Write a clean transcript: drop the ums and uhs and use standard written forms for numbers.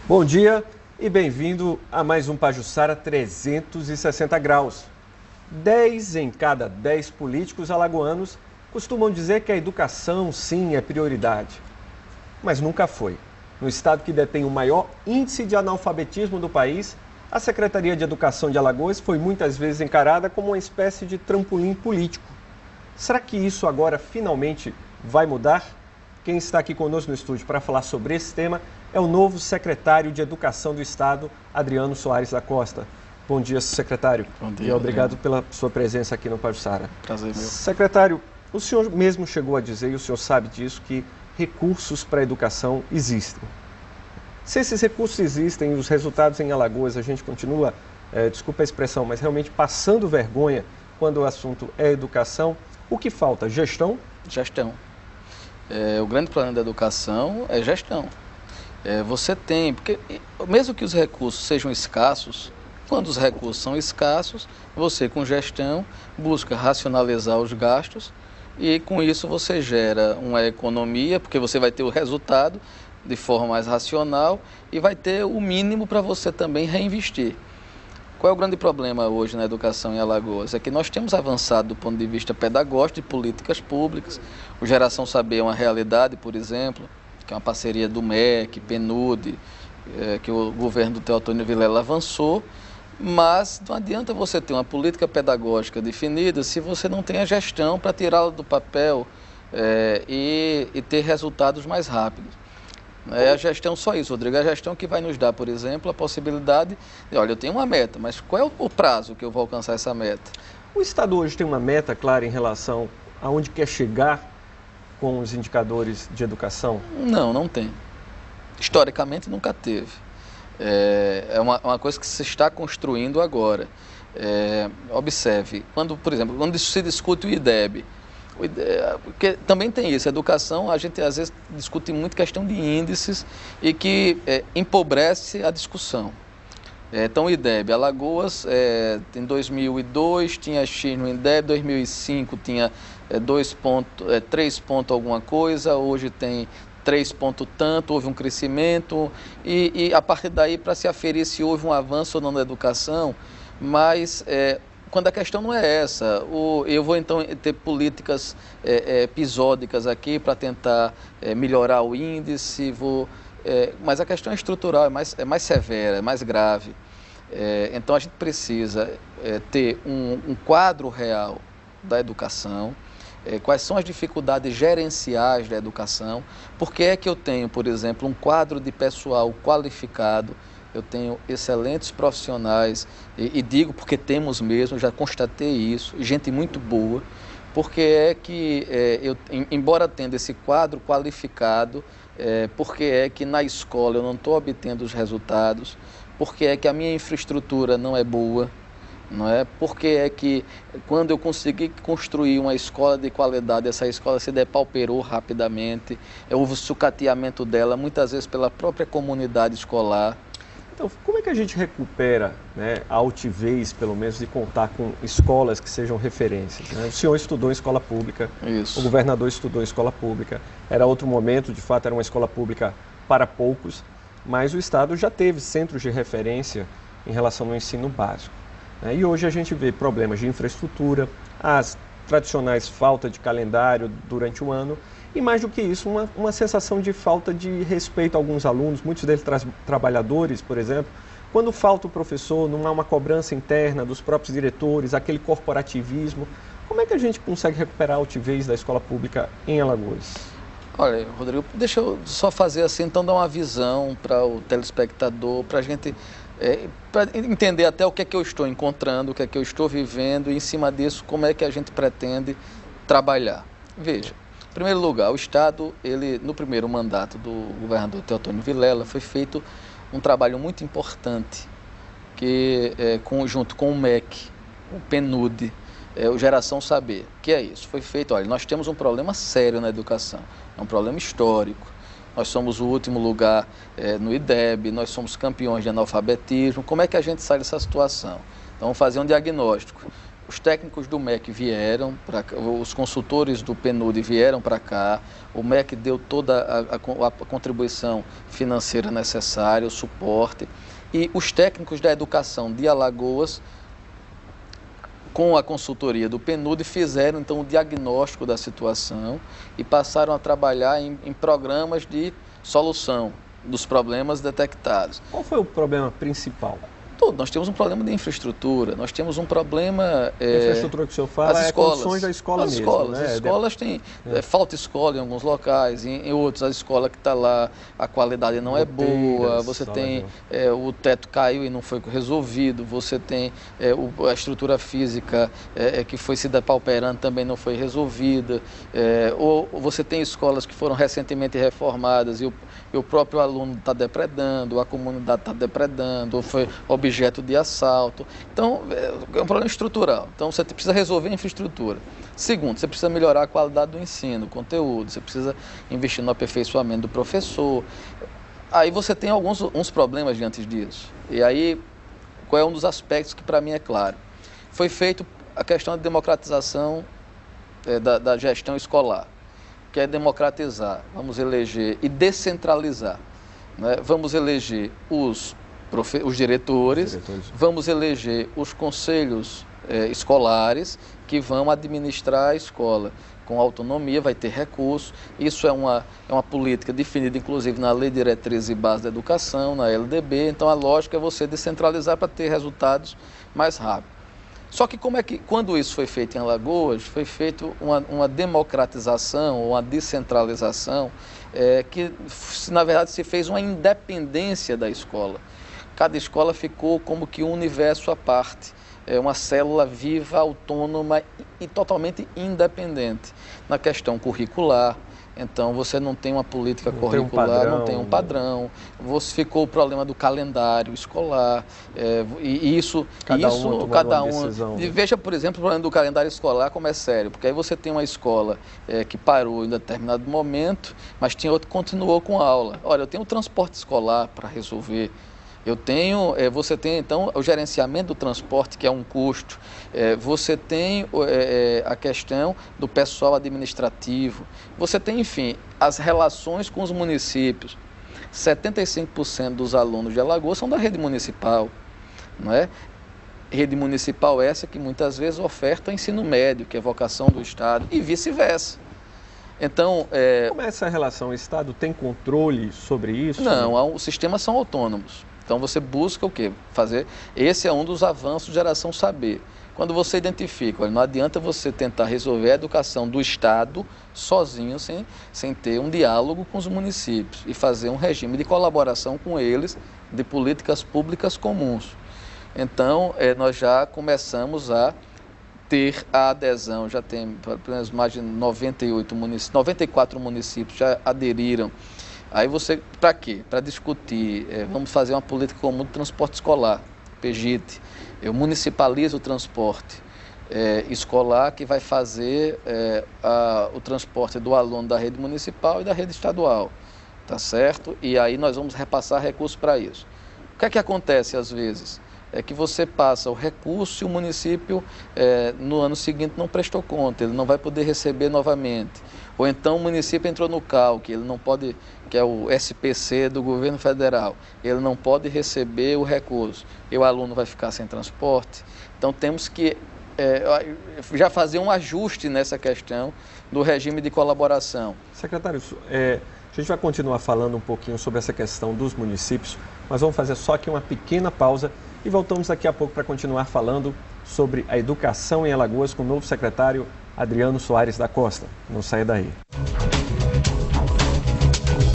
Bom dia e bem-vindo a mais um Pajuçara 360 graus. 10 em cada 10 políticos alagoanos costumam dizer que a educação, sim, é prioridade. Mas nunca foi. No estado que detém o maior índice de analfabetismo do país, a Secretaria de Educação de Alagoas foi muitas vezes encarada como uma espécie de trampolim político. Será que isso agora finalmente vai mudar? Quem está aqui conosco no estúdio para falar sobre esse tema é o novo secretário de Educação do Estado, Adriano Soares da Costa. Bom dia, secretário. Bom dia. E obrigado pela sua presença aqui no Pajuçara. Prazer meu. Secretário, o senhor mesmo chegou a dizer, e o senhor sabe disso, que recursos para a educação existem. Se esses recursos existem e os resultados em Alagoas, a gente continua, desculpa a expressão, mas realmente passando vergonha quando o assunto é educação, o que falta? Gestão? Gestão. O grande problema da educação é gestão. Você tem, porque mesmo que os recursos sejam escassos, quando os recursos são escassos, você com gestão busca racionalizar os gastos e com isso você gera uma economia, porque você vai ter o resultado de forma mais racional e vai ter o mínimo para você também reinvestir. Qual é o grande problema hoje na educação em Alagoas? É que nós temos avançado do ponto de vista pedagógico, de políticas públicas. O Geração Saber é uma realidade, por exemplo, que é uma parceria do MEC, PNUD, que o governo do Teotônio Vilela avançou, mas não adianta você ter uma política pedagógica definida se você não tem a gestão para tirá-la do papel e ter resultados mais rápidos. É a gestão só isso, Rodrigo. É a gestão que vai nos dar, por exemplo, a possibilidade de, olha, eu tenho uma meta, mas qual é o prazo que eu vou alcançar essa meta? O Estado hoje tem uma meta clara em relação aonde quer chegar com os indicadores de educação? Não tem. Historicamente nunca teve. É uma coisa que se está construindo agora. Observe, por exemplo, quando se discute o IDEB, porque também tem isso, a educação, a gente às vezes discute muito questão de índices e que empobrece a discussão. Então o IDEB, Alagoas, em 2002 tinha X no IDEB, 2005 tinha 3 pontos alguma coisa, hoje tem 3 pontos tanto, houve um crescimento e a partir daí para se aferir se houve um avanço ou não na educação, mas quando a questão não é essa, eu vou então ter políticas episódicas aqui para tentar melhorar o índice, mas a questão é estrutural, é mais severa, é mais grave. Então a gente precisa ter um quadro real da educação, quais são as dificuldades gerenciais da educação, por que é que eu tenho, por exemplo, um quadro de pessoal qualificado, eu tenho excelentes profissionais, e digo porque temos mesmo, já constatei isso, gente muito boa, porque é que embora tendo esse quadro qualificado, porque é que na escola eu não estou obtendo os resultados, porque é que a minha infraestrutura não é boa, não é? Porque é que quando eu consegui construir uma escola de qualidade, essa escola se depauperou rapidamente, houve o sucateamento dela, muitas vezes pela própria comunidade escolar. Então, como é que a gente recupera, né, a altivez, pelo menos, de contar com escolas que sejam referências? Né? O senhor estudou em escola pública, Isso. O governador estudou em escola pública, era outro momento, de fato, era uma escola pública para poucos, mas o Estado já teve centros de referência em relação ao ensino básico. Né? E hoje a gente vê problemas de infraestrutura, as tradicionais falta de calendário durante o ano, e mais do que isso, uma sensação de falta de respeito a alguns alunos, muitos deles trabalhadores, por exemplo. Quando falta o professor, não há uma cobrança interna dos próprios diretores, aquele corporativismo. Como é que a gente consegue recuperar a altivez da escola pública em Alagoas? Olha, Rodrigo, deixa eu só fazer assim, então dar uma visão para o telespectador, para a gente para entender até o que é que eu estou encontrando, o que é que eu estou vivendo e em cima disso como é que a gente pretende trabalhar. Veja. Em primeiro lugar, o Estado, no primeiro mandato do governador Teotônio Vilela, foi feito um trabalho muito importante, junto com o MEC, o PNUD, o Geração Saber. Que é isso? Foi feito, olha, nós temos um problema sério na educação, é um problema histórico. Nós somos o último lugar no IDEB, nós somos campeões de analfabetismo. Como é que a gente sai dessa situação? Então, vamos fazer um diagnóstico. Os técnicos do MEC vieram para cá, os consultores do PNUD vieram para cá, o MEC deu toda a contribuição financeira necessária, o suporte, e os técnicos da educação de Alagoas, com a consultoria do PNUD, fizeram então o diagnóstico da situação e passaram a trabalhar em programas de solução dos problemas detectados. Qual foi o problema principal? Tudo. Nós temos um problema de infraestrutura, nós temos um problema... A infraestrutura que o senhor fala as escolas, condições da escola as mesmo, escolas, né? As escolas têm... falta escola em alguns locais, em outros a escola que está lá, a qualidade não é boa, você tem... o teto caiu e não foi resolvido, você tem a estrutura física que foi se depauperando também não foi resolvida, ou você tem escolas que foram recentemente reformadas e o próprio aluno está depredando, a comunidade está depredando, ou foi objeto de assalto. Então, é um problema estrutural. Então, você precisa resolver a infraestrutura. Segundo, você precisa melhorar a qualidade do ensino, o conteúdo, você precisa investir no aperfeiçoamento do professor. Aí você tem uns problemas diante disso. E aí, qual é um dos aspectos que para mim é claro? Foi feito a questão de democratização da gestão escolar, que é democratizar, vamos eleger e descentralizar, né? Vamos eleger os diretores, vamos eleger os conselhos escolares que vão administrar a escola com autonomia, vai ter recursos. Isso é uma política definida, inclusive, na Lei de Diretrizes e Bases da Educação, na LDB. Então, a lógica é você descentralizar para ter resultados mais rápidos. Só que quando isso foi feito em Alagoas, foi feito uma democratização, uma descentralização, que, na verdade, se fez uma independência da escola. Cada escola ficou como que um universo à parte, uma célula viva, autônoma e totalmente independente. Na questão curricular, então você não tem uma política curricular, não tem um padrão, você ficou o problema do calendário escolar, cada um. E veja, por exemplo, o problema do calendário escolar como é sério, porque aí você tem uma escola que parou em determinado momento, mas tinha outra que continuou com aula. Olha, eu tenho o transporte escolar para resolver. Você tem então o gerenciamento do transporte, que é um custo, você tem a questão do pessoal administrativo, você tem, enfim, as relações com os municípios. 75% dos alunos de Alagoas são da rede municipal, não é? Rede municipal essa que muitas vezes oferta ensino médio, que é vocação do Estado, e vice-versa. Então, como é essa relação? O Estado tem controle sobre isso? Não, os sistemas são autônomos. Então você busca o quê? Esse é um dos avanços de geração saber. Quando você identifica, olha, não adianta você tentar resolver a educação do Estado sozinho, sem ter um diálogo com os municípios e fazer um regime de colaboração com eles de políticas públicas comuns. Então, nós já começamos a ter a adesão, já tem pelo menos mais de 94 municípios já aderiram. Aí você, para quê? Para discutir, vamos fazer uma política comum de transporte escolar, PGIT. Eu municipalizo o transporte escolar que vai fazer o transporte do aluno da rede municipal e da rede estadual, tá certo? E aí nós vamos repassar recursos para isso. O que é que acontece às vezes? É que você passa o recurso e o município no ano seguinte não prestou conta, ele não vai poder receber novamente. Ou então o município entrou no CAL, ele não pode, que é o SPC do governo federal, ele não pode receber o recurso e o aluno vai ficar sem transporte. Então temos que já fazer um ajuste nessa questão do regime de colaboração. Secretário, a gente vai continuar falando um pouquinho sobre essa questão dos municípios, mas vamos fazer só aqui uma pequena pausa e voltamos daqui a pouco para continuar falando sobre a educação em Alagoas com o novo secretário Adriano Soares da Costa. Não saia daí.